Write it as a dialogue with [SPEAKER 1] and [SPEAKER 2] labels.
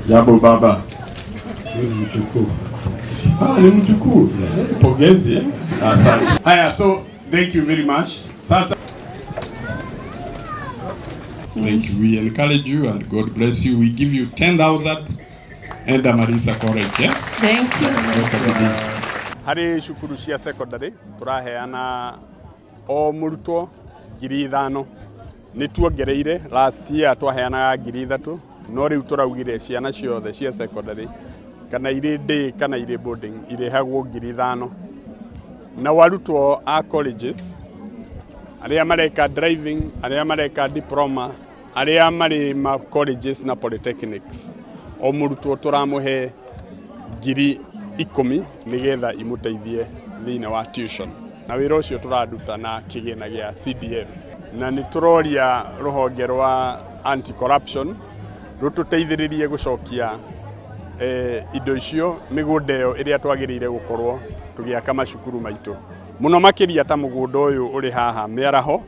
[SPEAKER 1] Jambo baba. Ni mjukuu. Ni mjukuu. Pongezi. Asante. Haya, so thank you very much. Sasa thank you. We encourage you and God bless you. We give you 10,000 and Marisa College. Yeah?
[SPEAKER 2] Thank you.
[SPEAKER 1] Hari shukuru cia secondary turaheana o murutwo 5,000 ni tuongereire. Last year twaheanaga 3,000 no riu turaugire ciana ciothe cia secondary kana ire day kana ire boarding irehagwo 5,000 na warutwo a colleges aria mareka driving, aria mareka diploma, aria mari ma colleges na polytechnics o murutwo turamuhe 10,000 nigetha imuteithie thiine wa tuition na wira ucio turaduta na kigina gia CDF na ni turoria ruhonge rwa anti corruption rututeithiririe gucokia indo icio migunda iyo iria twagirire gukorwo tugiaka macukuru maitu muno makiria ta mugunda uyu uri haha Miaraho